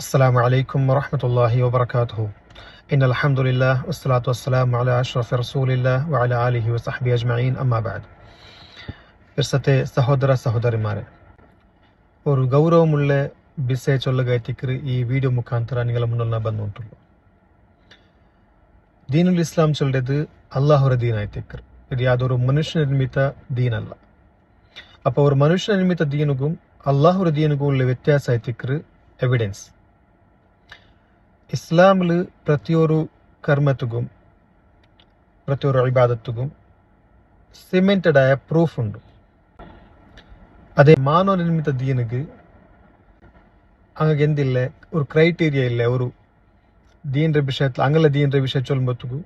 السلام عليكم ورحمة الله وبركاته. إن الحمد لله والصلاة والسلام على أشرف رسول الله وعلى آله وصحبه أجمعين أما بعد. ഇർസത്തെ സഹോദര സഹോദരിമാരെ, ഒരു ಗೌರವമുള്ള ಬಿಸೆ ಚೊಲ್ಲಗೈತಿಕ್ರು ಈ ವಿಡಿಯೋ ಮುಖಾಂತರ ನಿಗಳ ಮುನ್ನ ಬಂದುಂಟುಳ್ಳು. ದೀನುಲ್ ಇಸ್ಲಾಂ ಚೊಲ್ಲದು ಅಲ್ಲಾಹರ ದೀನ್ ಆಯ್ತಿಕ್ರು. ಇದು ಯಾವುದೊರು ಮನುಷ್ಯ ನಿರ್ಮಿತ ದೀನಲ್ಲ. ಅಪ್ಪ ஒரு ಮನುಷ್ಯ ನಿರ್ಮಿತ ದೀನುಗೂ ಅಲ್ಲಾಹರ ದೀನುಗೂ ಉಳ್ಳ ವ್ಯತ್ಯಾಸ ಆಯ್ತಿಕ್ರು ಎವಿಡೆನ್ಸ್. ഇസ്ലാമിൽ പ്രതിയൊരു കർമ്മത്തുക്കും പ്രതിയൊരു ഇബാദത്തുക്കും സിമെന്റഡ് ആയ പ്രൂഫ് ഉണ്ട്. അതേ മാനവ നിർമ്മിത ദീനുക്ക് അങ്ങക്ക് എന്തില്ല, ഒരു ക്രൈറ്റീരിയ ഇല്ല. ഒരു ദീൻ്റെ വിഷയത്തിൽ അങ്ങല ദീൻ്റെ വിഷയം ചൊല്ലുമ്പോഴത്തേക്കു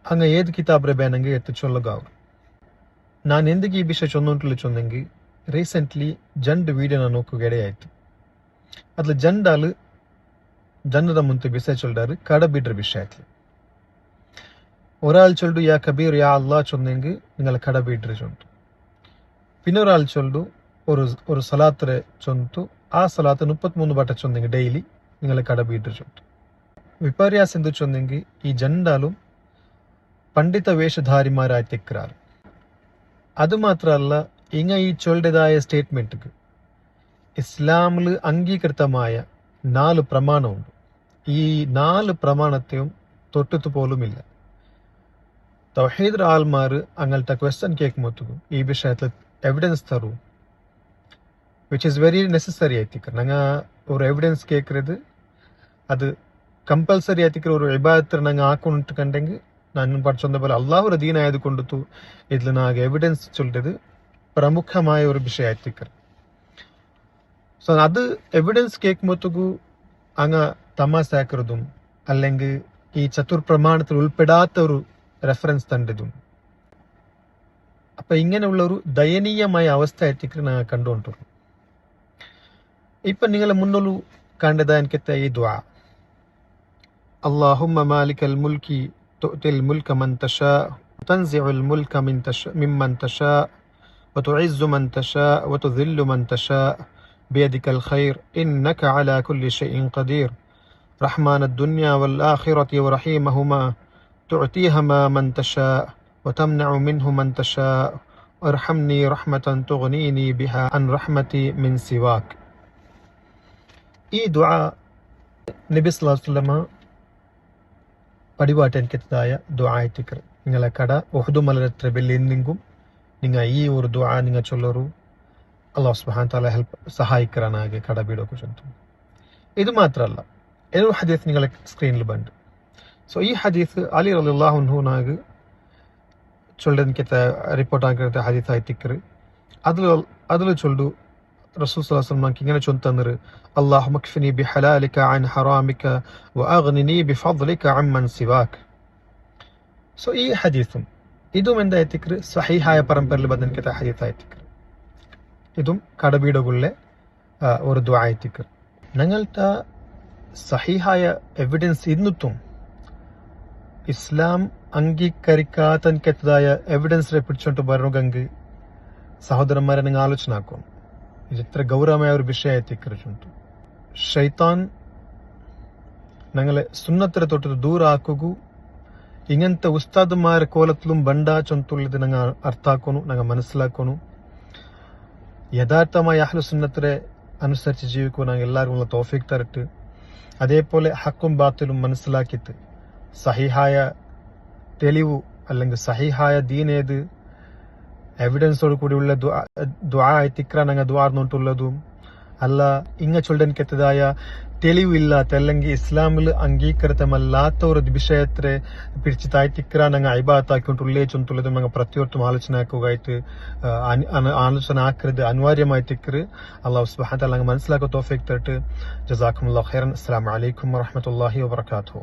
അങ്ങ് ഏത് കിതാബ് ಬೇನಂಗೆ ಎತ್ತು ಚೊಲ್ಲಗಾವು. ನಾನು ಎಂದಿಗೆ ಈ ವಿಷಯ ಚೊಂದುಂಟು ಚೊಂದಂಗೆ ರೀಸೆಂಟ್ಲಿ ಜಂಡ್ ವಿಡಿಯೋನ ನೋಕ್ಕುಗೆಡೆ ಆಯ್ತು. ಅದ್ಲ ಜಂಡಾಲು ജന്നത മുൻപ് ബിസ ചൊല്ലാറ് കടബിഡ്ര വിഷയത്തിൽ. ഒരാൾ ചൊല്ലു യാ കബീർ യാ അള്ളാ ചൊന്നെങ്കിൽ നിങ്ങൾ കടബിഡ്ര ചൊന്തു. പിന്നെ ഒരാൾ ചൊല്ലു ഒരു സലാത്തിനെ ചൊന്തു, ആ സലാത്ത് 33 വട്ടം ചൊന്നെങ്കിൽ ഡെയിലി നിങ്ങൾ കടബിഡ്ര ചൊന്തു. വിപര്യാസ എന്ത് ചൊന്നെങ്കിൽ ഈ ജണ്ടാലും പണ്ഡിത വേഷധാരിമാരായി തെക്കാറ്. അതുമാത്രമല്ല, ഇങ്ങ ഈ ചൊല്ലേതായ സ്റ്റേറ്റ്മെന്റിക്ക് ഇസ്ലാമിൽ അംഗീകൃതമായ 4 പ്രമാണമുണ്ട്. ഈ 4 പ്രമാണത്തെയും തൊട്ടിട്ട് പോലുമില്ല. തൗഹീദ് ആൾമാർ അങ്ങനത്തെ ക്വസ്റ്റ്യൻ കേൾക്കുമ്പോഴത്തേക്കും ഈ വിഷയത്തിൽ എവിഡൻസ് തരൂ, വിച്ച് ഈസ് വെരി നെസസറി ആയിത്തിക്കർ. ഞങ്ങൾ ഒരു എവിഡൻസ് കേൾക്കുന്നത് അത് ಕಂಪಲ್ಸರಿ ಆಯ್ತಿಕ್ರ ഒരു ಇಬಾದತ್ ನಂಗೆ ಹಾಕೊಂಡು ಕಂಡೆಂಗೆ ನಾನು പഠിച്ചൊന്ന പോലെ അള്ളാഹുര ദീൻ ആയത് കൊണ്ടു ഇതിൽ നാಗ എവിഡൻസ് ചൊല്ലത് പ്രമുഖമായ ഒരു വിഷയം ആയിത്തിക്കർ. ಸೊ ಅದು ಎವಿಡೆನ್ಸ್ കേൾക്കുമ്പോഴത്തേക്കു അങ്ങ് തമാസാക്കുന്നതും അല്ലെങ്കിൽ ഈ ചതുർ പ്രമാണത്തിൽ ഉൾപ്പെടാത്ത ഒരു റെഫറൻസ് തണ്ടതും, അപ്പൊ ഇങ്ങനെയുള്ള ഒരു ദയനീയമായ അവസ്ഥ ആയിട്ടിക്ക് ഞങ്ങൾ കണ്ടുകൊണ്ടുള്ളൂ. ഇപ്പൊ നിങ്ങളെ മുന്നോട്ട് കണ്ടത് എനിക്കത്തെ ഈ ദുആ, അല്ലാഹുമ്മ മാലിക്കൽ മുൽക്കി തുഅ്തിൽ മുൽക മൻ തശാ തൻസിഉൽ മുൽക മിമ്മൻ തശാ വതുഇസ്സു മൻ തശാ വതുദില്ലു മൻ തശാ بيدك الخير إنك على كل شيء قدير رحمن الدنيا والآخرة ورحيمهما تعطيهما من تشاء وتمنع منه من تشاء وارحمني رحمة تغنيني بها عن رحمتي من سواك. ഈ ദുആ നബി സല്ലല്ലാഹു അലൈഹി വസല്ലമ പടിവാട്ടൻ കെത്തതായ ദുആ ആയിട്ടിക്കർ. നിങ്ങളെ കട ഉഹുദ് മലരത്ര ബെല്ലിൻനിങ്കും നിങ്ങൾ ഈ ഒരു ദുആ നിങ്ങൾ ചൊല്ലറു, അള്ളാഹു സുബ്ഹാനഹു വതആല ഹെൽപ്പ് സഹായിക്കറാനാകെ കടബീടൊക്കെ ചൊല്ലും. ഇത് മാത്രമല്ല, ഒരു ഹദീസ് നിങ്ങളെ സ്ക്രീനിൽ ബണ്ട്. ಸೊ ಈ ಹದೀಸ್ ಅಲಿ ರಲಿಯಲ್ಲಾಹು ಅನ್ಹು ನಾಗ ಚೊಲ್ಲದಕ್ಕೆ ರಿಪೋರ್ಟ್ ಆಗಿರುತ್ತೆ ಹದೀಸ್ ಆಯ್ತಿಕ್ಕರು. ಅದ್ರಲ್ಲಿ ಚೊಲ್ಲು ರಸೂಲ್ ಸಲ್ಲಲ್ಲಾಹು ಅಲೈಹಿ ವಸಲ್ಲಂ ಇങ്ങനെ ಚೊಂತಂದ್ರು, ಅಲ್ಲಾಹುಮ್ಮ ಕ್ಫಿನಿ ಬಿಹಲಾಲಿಕ ಅನ್ ಹರಾಮಿಕ ವಅಗ್ನಿನಿ ಬಿಫದ್ಲಿಕ ಅಮ್ಮನ್ ಸಿವಾಕ್. ಸೊ ಈ ಹದೀസും ഇതും എന്തായിത്തിക്കറ് സഹീഹായ പരമ്പരയിൽ ബന്ധനಕ್ಕೆ ഹദീസ് ആയിത്തിക്കറ്. ഇതും കടബീടുകളിലെ ഒരു ദുആ ആയിത്തിക്കർ. ഞങ്ങളുടെ സഹീഹായ എവിഡൻസ് ഇന്നിട്ടും ഇസ്ലാം അംഗീകരിക്കാത്തതായ എവിഡൻസിനെ പിടിച്ചോണ്ട് വരണമെങ്കിൽ സഹോദരന്മാരെ നിങ്ങൾ ആലോചന ആക്കും. ഇത് ഇത്ര ഗൗരവമായ ഒരു വിഷയം എത്തിക്കറിച്ചുണ്ട്. ഷൈത്താൻ ഞങ്ങളെ സുന്നത്തിനെ തൊട്ട് ദൂರ ಹಾಕುಗು ഇങ്ങനത്തെ ഉസ്താദുമാരെ കോലത്തിലും ബണ്ട ചൊಂತುള്ളത് ഞങ്ങൾ അർത്ഥാക്കുന്നു, ഞങ്ങൾ മനസ്സിലാക്കുന്നു. യഥാർത്ഥമായ അഹ്ലു സുന്നത്തിനെ അനുസരിച്ച് ജീവിക്കുക ഞങ്ങൾ എല്ലാവരും ഉള്ള തൗഫീഖ് തരട്ട്. അതേപോലെ ഹക്കും ബാത്തിലും മനസ്സിലാക്കിയിട്ട് സഹിഹായ തെളിവ് അല്ലെങ്കിൽ സഹിഹായ ദീൻ ഏത് എവിഡൻസോട് കൂടിയുള്ള ദുആ ആയിത്തിക്ര ഞങ്ങൾ ദ്വാർന്നോണ്ടുള്ളതും അല്ല ഇങ്ങ ചൊല്ലൻക്കെത്തതായ തെളിവില്ലാത്ത അല്ലെങ്കിൽ ഇസ്ലാമിൽ അംഗീകൃതമല്ലാത്ത ഒരു വിഷയത്തെ പിടിച്ച് താഴ്ത്തിക്ര ഞങ്ങൾ അയിബാത്താക്കിക്കൊണ്ടുള്ളേ ചൊല്ലുള്ളതും ഞങ്ങൾ പ്രത്യേകം ആലോചന ആക്കുകയായിട്ട് ആലോചന ആക്കരുത് അനിവാര്യമായിട്ടിക്കറ്. അല്ലാഹു സുബ്ഹാനഹു വതആല ഞങ്ങൾ മനസ്സിലാക്കുക തൗഫീഖ് തരട്ട്. ജസാക്കുമുല്ലാഹു ഖൈറൻ. അസ്സലാമു അലൈക്കും വറഹ്മത്തുള്ളാഹി വബറകാതുഹു.